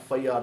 FIR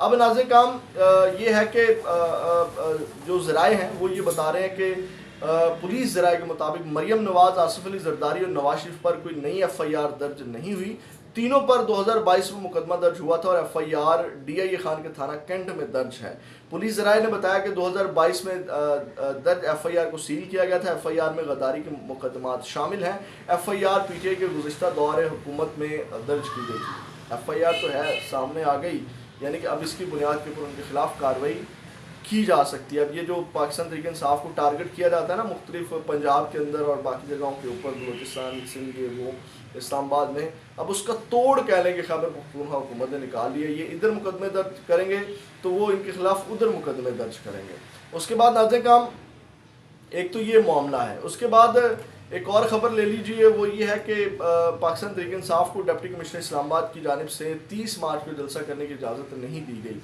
اب ناظرین کام یہ ہے کہ جو ذرائع ہیں وہ یہ بتا رہے ہیں کہ پولیس ذرائع کے مطابق مریم نواز، آصف علی زرداری اور نواز شریف پر کوئی نئی ایف آئی آر درج نہیں ہوئی. تینوں پر 2022 میں مقدمہ درج ہوا تھا اور F I R D I A Khan کے تھانہ کینٹ میں درج ہے. پولیس ذرائع نے بتایا کہ 2022 میں درج ایف آئی آر کو سیل کیا گیا تھا. ایف آئی آر میں غداری کے مقدمات شامل ہیں. F I R P T I کے گزشتہ دور حکومت میں درج کی گئی تھی. ایف آئی آر تو ہے سامنے آ گئی، یعنی کہ اب اس کی بنیاد کے اوپر ان کے خلاف کارروائی کی جا سکتی ہے. اب یہ جو پاکستان تحریک انصاف کو ٹارگٹ کیا جاتا ہے نا مختلف پنجاب کے اندر اور باقی جگہوں کے اوپر، بلوچستان، سندھ کے وہ اسلام آباد میں، اب اس کا توڑ کہہ لیں کہ خیبر پختونخوا حکومت نے نکال لیا. یہ ادھر مقدمے درج کریں گے تو وہ ان کے خلاف ادھر مقدمے درج کریں گے. اس کے بعد ناظرین کام ایک تو یہ معاملہ ہے. اس کے بعد ایک اور خبر لے لیجئے، وہ یہ ہے کہ پاکستان تحریک انصاف کو ڈپٹی کمشنر اسلام آباد کی جانب سے 30 مارچ کو جلسہ کرنے کی اجازت نہیں دی گئی،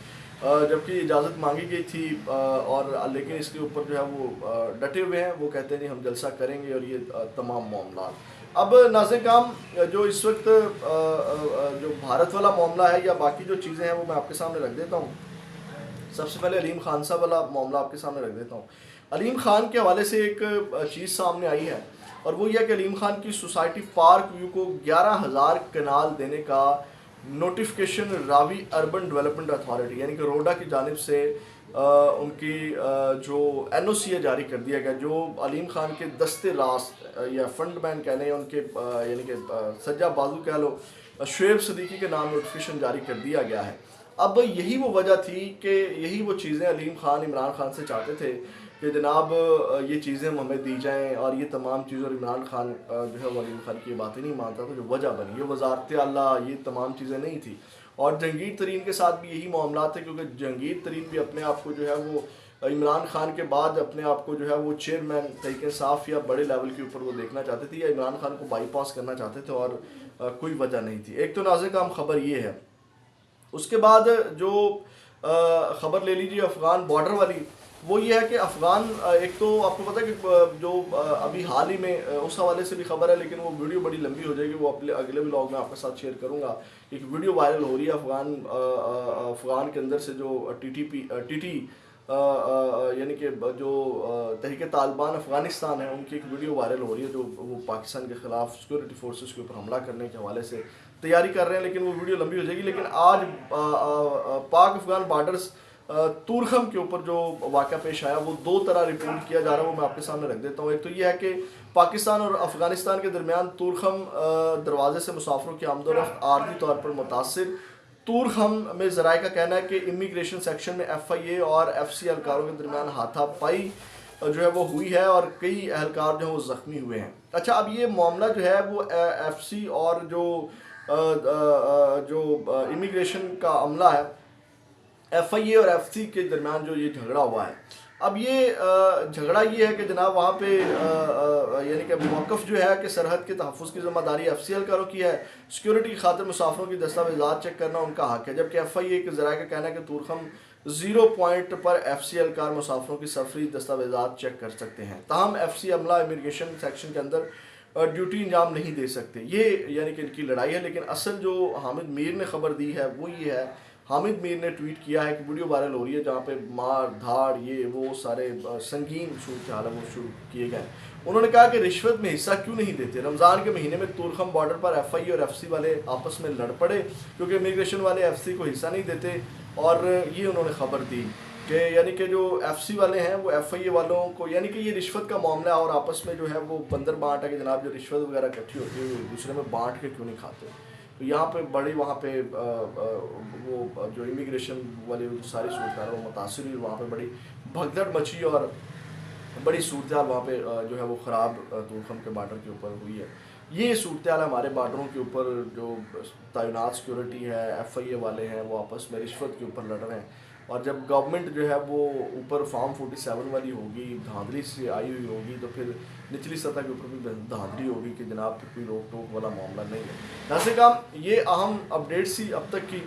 جبکہ اجازت مانگی گئی تھی اور لیکن اس کے اوپر جو ہے وہ ڈٹے ہوئے ہیں. وہ کہتے ہیں نہیں ہم جلسہ کریں گے اور یہ تمام معاملات. اب ناظرین کام جو اس وقت جو بھارت والا معاملہ ہے یا باقی جو چیزیں ہیں وہ میں آپ کے سامنے رکھ دیتا ہوں. سب سے پہلے علیم خان صاحب والا معاملہ آپ کے سامنے رکھ دیتا ہوں. علیم خان کے حوالے سے ایک چیز سامنے آئی ہے اور وہ یہ کہ علیم خان کی سوسائٹی پارک ویو کو 11,000 کنال دینے کا نوٹیفکیشن راوی اربن ڈیولپمنٹ اتھارٹی یعنی کہ روڈا کی جانب سے ان کی جو این او سی ہے جاری کر دیا گیا، جو علیم خان کے دستے راست یا فنڈ مین کہہ لیں، ان کے یعنی کہ سجا بازو کہہ لو، شعیب صدیقی کے نام نوٹیفکیشن جاری کر دیا گیا ہے. اب یہی وہ وجہ تھی کہ یہی وہ چیزیں علیم خان عمران خان سے چاہتے تھے کہ جناب یہ چیزیں ہمیں دی جائیں اور یہ تمام چیزیں، اور عمران خان جو ہے وہ علیم خان کی باتیں نہیں مانتا تھا. جو وجہ بنی یہ وزارت اعلیٰ، یہ تمام چیزیں نہیں تھی. اور جہانگیر ترین کے ساتھ بھی یہی معاملات تھے، کیونکہ جہانگیر ترین بھی اپنے آپ کو جو ہے وہ عمران خان کے بعد اپنے آپ کو جو ہے وہ چیئرمین تحریک انصاف یا بڑے لیول کے اوپر وہ دیکھنا چاہتے تھے یا عمران خان کو بائی پاس کرنا چاہتے تھے، اور کوئی وجہ نہیں تھی. ایک تو ناظرین کا خبر یہ ہے. اس کے بعد جو خبر لے لیجیے افغان بارڈر والی، وہ یہ ہے کہ افغان ایک تو آپ کو پتہ ہے کہ جو ابھی حال ہی میں اس حوالے سے بھی خبر ہے، لیکن وہ ویڈیو بڑی لمبی ہو جائے گی، وہ اگلے ولاگ میں آپ کے ساتھ شیئر کروں گا. ایک ویڈیو وائرل ہو رہی ہے افغان کے اندر سے، جو ٹی ٹی یعنی کہ جو تحریک طالبان افغانستان ہے، ان کی ایک ویڈیو وائرل ہو رہی ہے جو وہ پاکستان کے خلاف سیکورٹی فورسز کے اوپر حملہ کرنے کے حوالے سے تیاری کر رہے ہیں. لیکن وہ ویڈیو لمبی ہو جائے گی. لیکن آج پاک افغان بارڈرز تورخم کے اوپر جو واقعہ پیش آیا وہ 2 طرح رپورٹ کیا جا رہا ہے، وہ میں آپ کے سامنے رکھ دیتا ہوں. ایک تو یہ ہے کہ پاکستان اور افغانستان کے درمیان تورخم دروازے سے مسافروں کی آمد و رفت عارضی طور پر متاثر. تورخم میں ذرائع کا کہنا ہے کہ امیگریشن سیکشن میں ایف آئی اے اور ایف سی اہلکاروں کے درمیان ہاتھا پائی جو ہے وہ ہوئی ہے اور کئی اہلکار جو ہیں وہ زخمی ہوئے ہیں. اچھا، اب یہ معاملہ جو ہے وہ ایف سی اور جو امیگریشن کا عملہ ہے، ایف آئی اے اور ایف سی کے درمیان جو یہ جھگڑا ہوا ہے، اب یہ جھگڑا یہ ہے کہ جناب وہاں پہ یعنی کہ موقف جو ہے کہ سرحد کے تحفظ کی ذمہ داری ایف سی اہلکاروں کی ہے، سیکورٹی کی خاطر مسافروں کی دستاویزات چیک کرنا ان کا حق ہے، جبکہ ایف آئی اے کے ذرائع کا کہنا ہے کہ تورخم 0 پوائنٹ پر ایف سی اہلکار مسافروں کی سفری دستاویزات چیک کر سکتے ہیں. تاہم ایف سی عملہ امیگریشن سیکشن کے اندر ڈیوٹی انجام نہیں دے سکتے. یہ یعنی کہ ان کی لڑائی ہے. لیکن اصل جو حامد میر نے خبر دی ہے وہ یہ ہے، حامد میر نے ٹویٹ کیا ہے کہ ویڈیو وائرل ہو رہی ہے جہاں پہ مار دھاڑ یہ وہ سارے سنگین صورتحال وہ شروع کیے گئے. انہوں نے کہا کہ رشوت میں حصہ کیوں نہیں دیتے. رمضان کے مہینے میں تورخم بارڈر پر ایف آئی اے اور ایف سی والے آپس میں لڑ پڑے کیونکہ امیگریشن والے ایف سی کو حصہ نہیں دیتے. اور یہ انہوں نے خبر دی کہ یعنی کہ جو ایف سی والے ہیں وہ ایف آئی اے والوں کو، یعنی کہ یہ رشوت کا معاملہ اور آپس میں جو ہے وہ بندر بانٹ ہے کہ جناب جو رشوت وغیرہ اکٹھی ہوتی ہے دوسرے میں بانٹ کے کیوں نہیں کھاتے. تو یہاں پہ بڑی وہاں پہ وہ جو امیگریشن والی ساری صورتحال وہ متاثر ہوئی، وہاں پہ بڑی بھگدڑ مچی اور بڑی صورتحال وہاں پہ جو ہے وہ خراب تورخم کے بارڈر کے اوپر ہوئی ہے. یہ صورتحال ہمارے بارڈروں کے اوپر جو تعینات سیکورٹی ہے، ایف آئی اے والے ہیں وہ آپس میں رشوت کے اوپر لڑ رہے ہیں. اور جب گورنمنٹ جو ہے وہ اوپر فارم 47 والی ہوگی، دھاندلی سے آئی ہوئی ہوگی، تو پھر نچلی سطح کے اوپر بھی دھاندلی ہوگی کہ جناب پھر کوئی روک ٹوک والا معاملہ نہیں ہے. جیسے کہ یہ اہم اپڈیٹس تھی اب تک کی.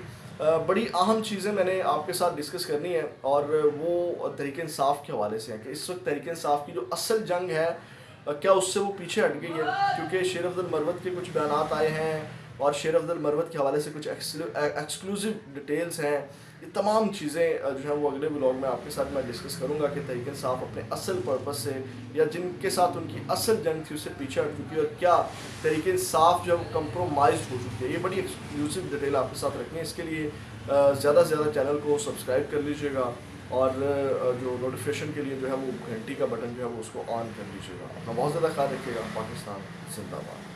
بڑی اہم چیزیں میں نے آپ کے ساتھ ڈسکس کرنی ہے اور وہ تحریک انصاف کے حوالے سے ہیں کہ اس وقت تحریک انصاف کی جو اصل جنگ ہے کیا اس سے وہ پیچھے ہٹ گئی ہے. کیونکہ شیر افضل مروت کے کچھ بیانات آئے ہیں اور شیر افضل مروت کے حوالے سے کچھ ایکسکلوزیو ڈیٹیلز ہیں یہ تمام چیزیں جو ہیں وہ اگلے بلاگ میں آپ کے ساتھ میں ڈسکس کروں گا کہ تحریک انصاف اپنے اصل پرپس سے یا جن کے ساتھ ان کی اصل جنگ تھی اس سے پیچھے ہٹ چکی ہے، اور کیا تحریک انصاف جو ہے کمپرومائزڈ ہو چکی ہے. یہ بڑی ایکسکلوسیو ڈیٹیل آپ کے ساتھ رکھیں. اس کے لیے زیادہ سے زیادہ چینل کو سبسکرائب کر لیجیے گا، اور جو نوٹیفیکیشن کے لیے جو ہے وہ گھنٹی کا بٹن جو ہے وہ اس کو آن کر لیجیے گا. اپنا بہت زیادہ خیال رکھیے گا. پاکستان زندہ باد.